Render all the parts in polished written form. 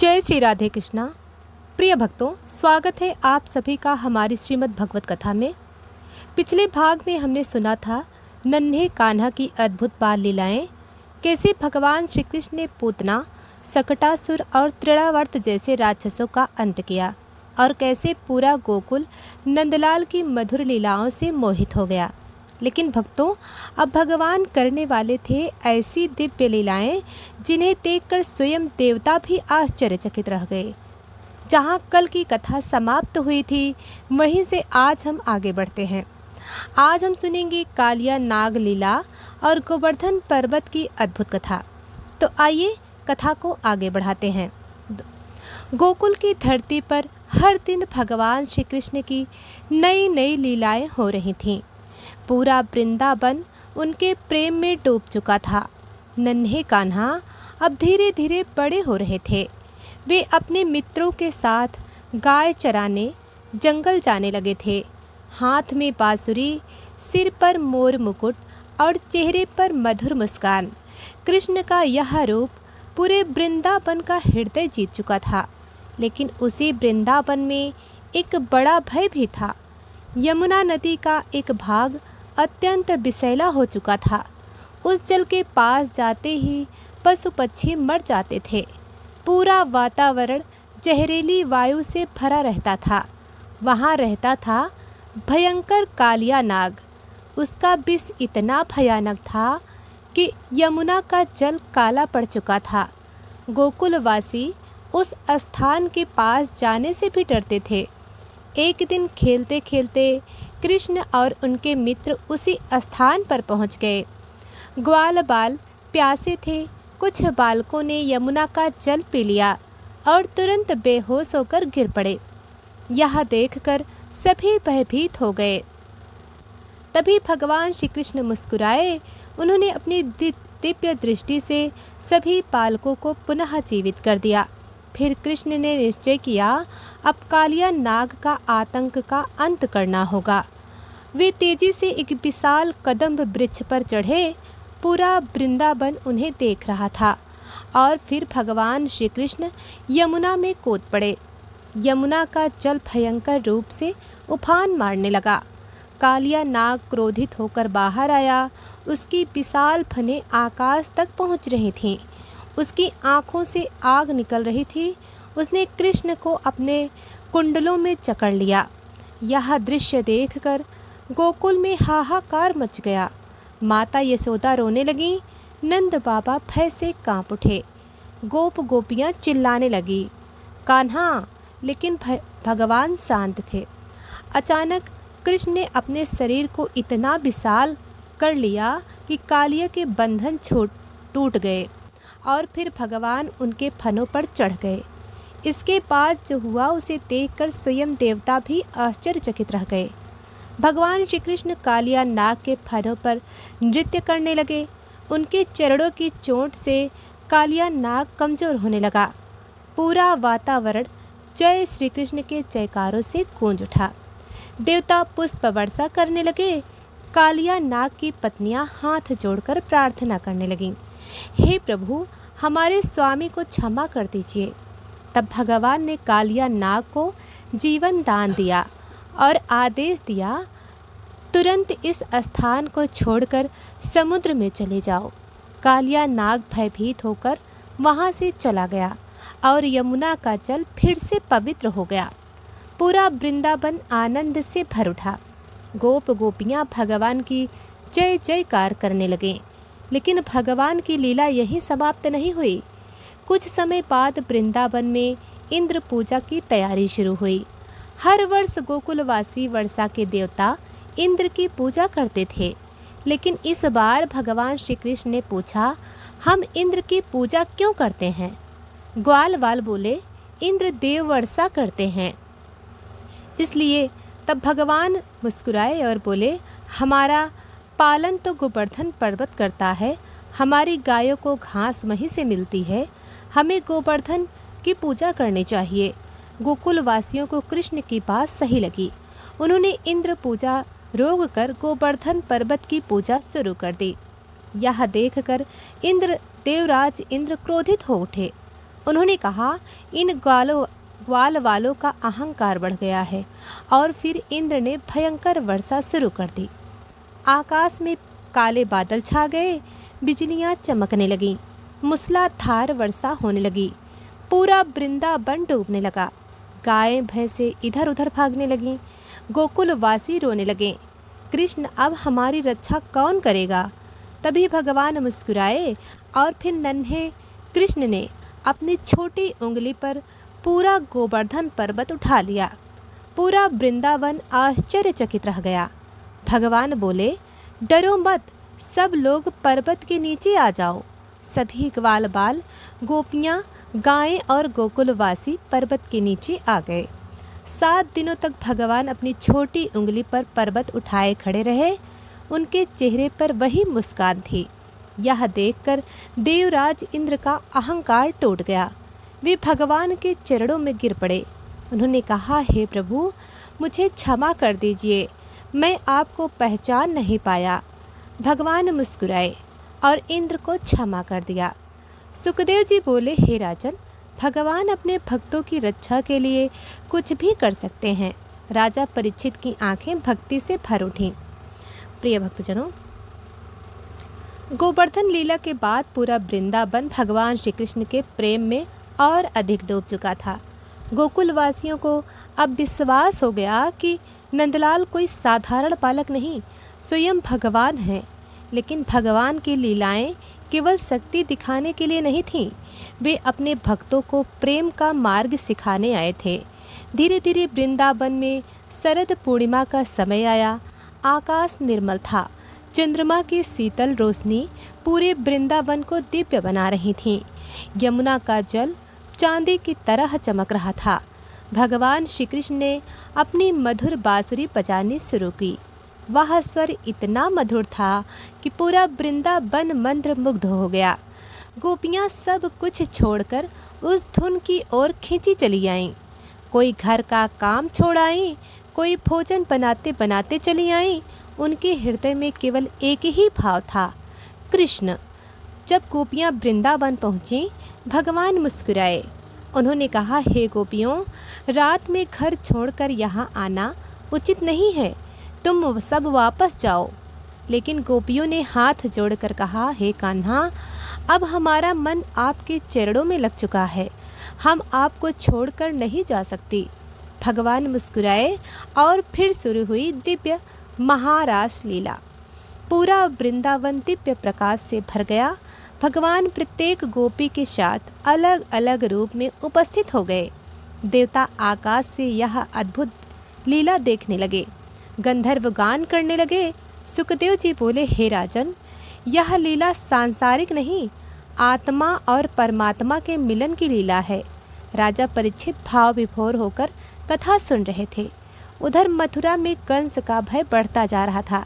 जय श्री राधे कृष्णा। प्रिय भक्तों, स्वागत है आप सभी का हमारी श्रीमद् भगवत कथा में। पिछले भाग में हमने सुना था नन्हे कान्हा की अद्भुत बाल लीलाएं, कैसे भगवान श्री कृष्ण ने पूतना, सकटासुर और तृणावर्त जैसे राक्षसों का अंत किया और कैसे पूरा गोकुल नंदलाल की मधुर लीलाओं से मोहित हो गया। लेकिन भक्तों, अब भगवान करने वाले थे ऐसी दिव्य लीलाएं जिन्हें देखकर स्वयं देवता भी आश्चर्यचकित रह गए। जहां कल की कथा समाप्त हुई थी, वहीं से आज हम आगे बढ़ते हैं। आज हम सुनेंगे कालिया नाग लीला और गोवर्धन पर्वत की अद्भुत कथा। तो आइए कथा को आगे बढ़ाते हैं। गोकुल की धरती पर हर दिन भगवान श्री कृष्ण की नई नई लीलाएं हो रही थीं। पूरा वृंदावन उनके प्रेम में डूब चुका था। नन्हे कान्हा अब धीरे धीरे बड़े हो रहे थे। वे अपने मित्रों के साथ गाय चराने जंगल जाने लगे थे। हाथ में बांसुरी, सिर पर मोर मुकुट और चेहरे पर मधुर मुस्कान। कृष्ण का यह रूप पूरे वृंदावन का हृदय जीत चुका था। लेकिन उसी वृंदावन में एक बड़ा भय भी था। यमुना नदी का एक भाग अत्यंत विषैला हो चुका था। उस जल के पास जाते ही पशु पक्षी मर जाते थे। पूरा वातावरण जहरीली वायु से भरा रहता था। वहाँ रहता था भयंकर कालिया नाग। उसका विष इतना भयानक था कि यमुना का जल काला पड़ चुका था। गोकुलवासी उस स्थान के पास जाने से भी डरते थे। एक दिन खेलते खेलते कृष्ण और उनके मित्र उसी स्थान पर पहुंच गए। ग्वाल बाल प्यासे थे। कुछ बालकों ने यमुना का जल पी लिया और तुरंत बेहोश होकर गिर पड़े। यह देखकर सभी भयभीत हो गए। तभी भगवान श्री कृष्ण मुस्कुराए। उन्होंने अपनी दिव्य दृष्टि से सभी बालकों को पुनः जीवित कर दिया। फिर कृष्ण ने निश्चय किया, अब कालिया नाग का आतंक का अंत करना होगा। वे तेजी से एक विशाल कदम्ब वृक्ष पर चढ़े। पूरा वृंदावन उन्हें देख रहा था। और फिर भगवान श्री कृष्ण यमुना में कूद पड़े। यमुना का जल भयंकर रूप से उफान मारने लगा। कालिया नाग क्रोधित होकर बाहर आया। उसकी विशाल फनें आकाश तक पहुंच रही थीं। उसकी आँखों से आग निकल रही थी। उसने कृष्ण को अपने कुंडलों में जकड़ लिया। यह दृश्य देखकर गोकुल में हाहाकार मच गया। माता यशोदा रोने लगीं। नंद बाबा भय से कांप उठे। गोप गोपियाँ चिल्लाने लगी, कान्हा। लेकिन भगवान शांत थे। अचानक कृष्ण ने अपने शरीर को इतना विशाल कर लिया कि कालिया के बंधन टूट गए और फिर भगवान उनके फनों पर चढ़ गए। इसके बाद जो हुआ उसे देखकर स्वयं देवता भी आश्चर्यचकित रह गए। भगवान श्री कृष्ण कालिया नाग के फनों पर नृत्य करने लगे। उनके चरणों की चोट से कालिया नाग कमजोर होने लगा। पूरा वातावरण जय श्री कृष्ण के जयकारों से गूंज उठा। देवता पुष्प वर्षा करने लगे। कालिया नाग की पत्नियां हाथ जोड़कर प्रार्थना करने लगीं, हे प्रभु, हमारे स्वामी को क्षमा कर दीजिए। तब भगवान ने कालिया नाग को जीवन दान दिया और आदेश दिया, तुरंत इस स्थान को छोड़कर समुद्र में चले जाओ। कालिया नाग भयभीत होकर वहाँ से चला गया और यमुना का जल फिर से पवित्र हो गया। पूरा वृंदावन आनंद से भर उठा। गोप गोपियाँ भगवान की जय जयकार करने लगे। लेकिन भगवान की लीला यहीं समाप्त नहीं हुई। कुछ समय बाद वृंदावन में इंद्र पूजा की तैयारी शुरू हुई। हर वर्ष गोकुलवासी वर्षा के देवता इंद्र की पूजा करते थे। लेकिन इस बार भगवान श्री कृष्ण ने पूछा, हम इंद्र की पूजा क्यों करते हैं? ग्वाल बाल बोले, इंद्र देव वर्षा करते हैं इसलिए। तब भगवान मुस्कुराए और बोले, हमारा पालन तो गोवर्धन पर्वत करता है। हमारी गायों को घास वहीं से मिलती है। हमें गोवर्धन की पूजा करनी चाहिए। गोकुल वासियों को कृष्ण की बात सही लगी। उन्होंने इंद्र पूजा रोक कर गोवर्धन पर्वत की पूजा शुरू कर दी। यह देखकर देवराज इंद्र क्रोधित हो उठे। उन्होंने कहा, इन ग्वाल वालों का अहंकार बढ़ गया है। और फिर इंद्र ने भयंकर वर्षा शुरू कर दी। आकाश में काले बादल छा गए, बिजलियां चमकने लगीं, मूसलाधार वर्षा होने लगी, पूरा वृंदावन डूबने लगा, गायें भैंसें इधर उधर भागने लगीं, गोकुलवासी रोने लगे, कृष्ण अब हमारी रक्षा कौन करेगा। तभी भगवान मुस्कुराए और फिर नन्हे कृष्ण ने अपनी छोटी उंगली पर पूरा गोवर्धन पर्वत उठा लिया। पूरा वृंदावन आश्चर्यचकित रह गया। भगवान बोले, डरो मत, सब लोग पर्वत के नीचे आ जाओ। सभी ग्वाल बाल, गोपियाँ, गायें और गोकुलवासी पर्वत के नीचे आ गए। 7 दिनों तक भगवान अपनी छोटी उंगली पर पर्वत उठाए खड़े रहे। उनके चेहरे पर वही मुस्कान थी। यह देखकर देवराज इंद्र का अहंकार टूट गया। वे भगवान के चरणों में गिर पड़े। उन्होंने कहा, हे प्रभु, मुझे क्षमा कर दीजिए, मैं आपको पहचान नहीं पाया। भगवान मुस्कुराए और इंद्र को क्षमा कर दिया। सुखदेव जी बोले, हे राजन, भगवान अपने भक्तों की रक्षा के लिए कुछ भी कर सकते हैं। राजा परीक्षित की आंखें भक्ति से भर उठीं। प्रिय भक्तजनों, गोवर्धन लीला के बाद पूरा वृंदावन भगवान श्री कृष्ण के प्रेम में और अधिक डूब चुका था। गोकुलवासियों को अब विश्वास हो गया कि नंदलाल कोई साधारण बालक नहीं, स्वयं भगवान हैं। लेकिन भगवान की लीलाएं केवल शक्ति दिखाने के लिए नहीं थीं, वे अपने भक्तों को प्रेम का मार्ग सिखाने आए थे। धीरे धीरे वृंदावन में शरद पूर्णिमा का समय आया। आकाश निर्मल था। चंद्रमा की शीतल रोशनी पूरे वृंदावन को दिव्य बना रही थी। यमुना का जल चांदी की तरह चमक रहा था। भगवान श्री कृष्ण ने अपनी मधुर बांसुरी बजानी शुरू की। वह स्वर इतना मधुर था कि पूरा वृंदावन मंत्र मुग्ध हो गया। गोपियाँ सब कुछ छोड़कर उस धुन की ओर खींची चली आईं। कोई घर का काम छोड़ आई, कोई भोजन बनाते बनाते चली आईं। उनके हृदय में केवल एक ही भाव था, कृष्ण। जब गोपियाँ वृंदावन पहुँची, भगवान मुस्कुराए। उन्होंने कहा, हे गोपियों, रात में घर छोड़कर यहाँ आना उचित नहीं है, तुम सब वापस जाओ। लेकिन गोपियों ने हाथ जोड़कर कहा, हे कान्हा, अब हमारा मन आपके चरणों में लग चुका है, हम आपको छोड़कर नहीं जा सकती। भगवान मुस्कुराए और फिर शुरू हुई दिव्य महारास लीला। पूरा वृंदावन दिव्य प्रकाश से भर गया। भगवान प्रत्येक गोपी के साथ अलग अलग रूप में उपस्थित हो गए। देवता आकाश से यह अद्भुत लीला देखने लगे, गंधर्व गान करने लगे। सुखदेव जी बोले, हे राजन, यह लीला सांसारिक नहीं, आत्मा और परमात्मा के मिलन की लीला है। राजा परीक्षित भाव विभोर होकर कथा सुन रहे थे। उधर मथुरा में कंस का भय बढ़ता जा रहा था।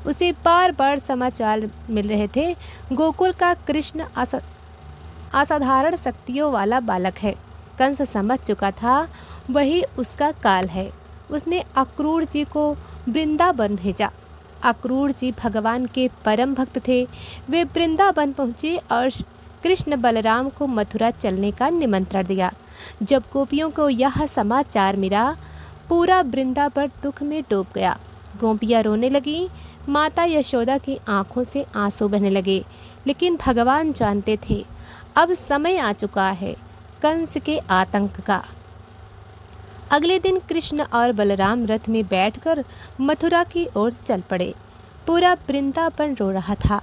उसे बार बार समाचार मिल रहे थे, गोकुल का कृष्ण असाधारण शक्तियों वाला बालक है। कंस समझ चुका था वही उसका काल है। उसने अक्रूर जी को वृंदावन भेजा। अक्रूर जी भगवान के परम भक्त थे। वे वृंदावन पहुँचे और कृष्ण बलराम को मथुरा चलने का निमंत्रण दिया। जब गोपियों को यह समाचार मिला, पूरा वृंदावन दुख में डूब गया। गोपियाँ रोने लगीं। माता यशोदा की आंखों से आंसू बहने लगे। लेकिन भगवान जानते थे अब समय आ चुका है कंस के आतंक का। अगले दिन कृष्ण और बलराम रथ में बैठकर मथुरा की ओर चल पड़े। पूरा वृंदावन रो रहा था।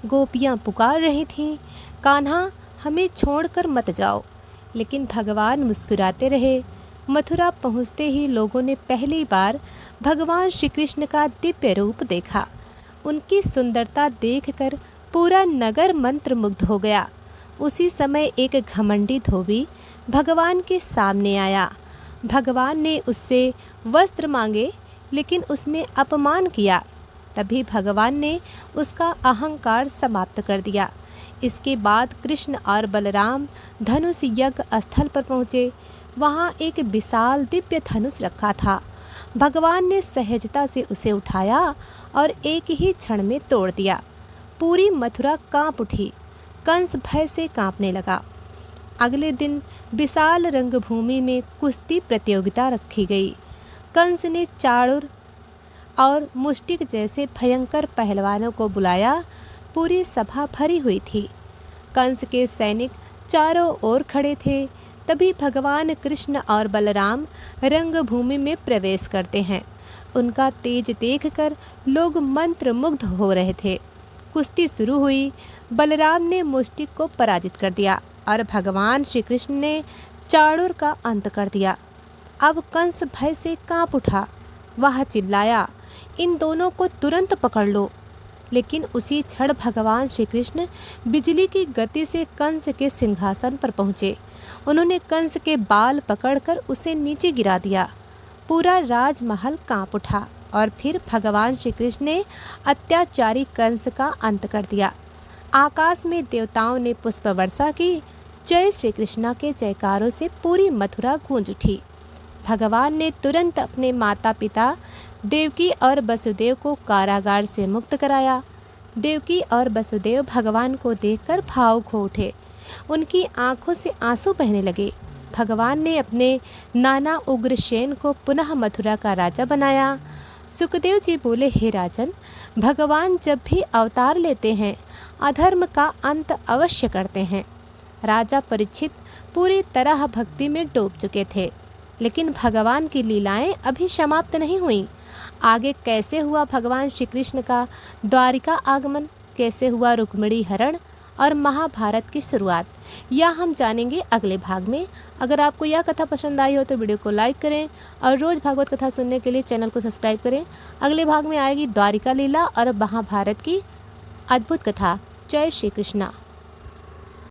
गोपियाँ पुकार रही थीं, कान्हा, हमें छोड़कर मत जाओ। लेकिन भगवान मुस्कुराते रहे। मथुरा पहुँचते ही लोगों ने पहली बार भगवान श्री कृष्ण का दिव्य रूप देखा। उनकी सुंदरता देखकर पूरा नगर मंत्रमुग्ध हो गया। उसी समय एक घमंडी धोबी भगवान के सामने आया। भगवान ने उससे वस्त्र मांगे, लेकिन उसने अपमान किया। तभी भगवान ने उसका अहंकार समाप्त कर दिया। इसके बाद कृष्ण और बलराम धनुष यज्ञ स्थल पर पहुँचे। वहाँ एक विशाल दिव्य धनुष रखा था। भगवान ने सहजता से उसे उठाया और एक ही क्षण में तोड़ दिया। पूरी मथुरा कांप उठी। कंस भय से कांपने लगा। अगले दिन विशाल रंगभूमि में कुश्ती प्रतियोगिता रखी गई। कंस ने चाणूर और मुष्टिक जैसे भयंकर पहलवानों को बुलाया। पूरी सभा भरी हुई थी। कंस के सैनिक चारों ओर खड़े थे। तभी भगवान कृष्ण और बलराम रंगभूमि में प्रवेश करते हैं। उनका तेज देखकर लोग मंत्रमुग्ध हो रहे थे। कुश्ती शुरू हुई। बलराम ने मुष्टिक को पराजित कर दिया और भगवान श्री कृष्ण ने चाणूर का अंत कर दिया। अब कंस भय से कांप उठा। वह चिल्लाया, इन दोनों को तुरंत पकड़ लो। लेकिन उसी क्षण भगवान श्री कृष्ण बिजली की गति से कंस के सिंहासन पर पहुँचे। उन्होंने कंस के बाल पकड़कर उसे नीचे गिरा दिया। पूरा राजमहल कांप उठा और फिर भगवान श्री कृष्ण ने अत्याचारी कंस का अंत कर दिया। आकाश में देवताओं ने पुष्प वर्षा की। जय श्री कृष्णा के जयकारों से पूरी मथुरा गूंज उठी। भगवान ने तुरंत अपने माता पिता देवकी और वसुदेव को कारागार से मुक्त कराया। देवकी और वसुदेव भगवान को देखकर भावुक हो उठे। उनकी आंखों से आंसू बहने लगे। भगवान ने अपने नाना उग्रसेन को पुनः मथुरा का राजा बनाया। सुखदेव जी बोले, हे राजन, भगवान जब भी अवतार लेते हैं अधर्म का अंत अवश्य करते हैं। राजा परीक्षित पूरी तरह भक्ति में डूब चुके थे, लेकिन भगवान की लीलाएं अभी समाप्त नहीं हुई। आगे कैसे हुआ भगवान श्री कृष्ण का द्वारिका आगमन, कैसे हुआ रुक्मिणी हरण और महाभारत की शुरुआत, यह हम जानेंगे अगले भाग में। अगर आपको यह कथा पसंद आई हो तो वीडियो को लाइक करें और रोज़ भागवत कथा सुनने के लिए चैनल को सब्सक्राइब करें। अगले भाग में आएगी द्वारिका लीला और महाभारत की अद्भुत कथा। जय श्री कृष्णा।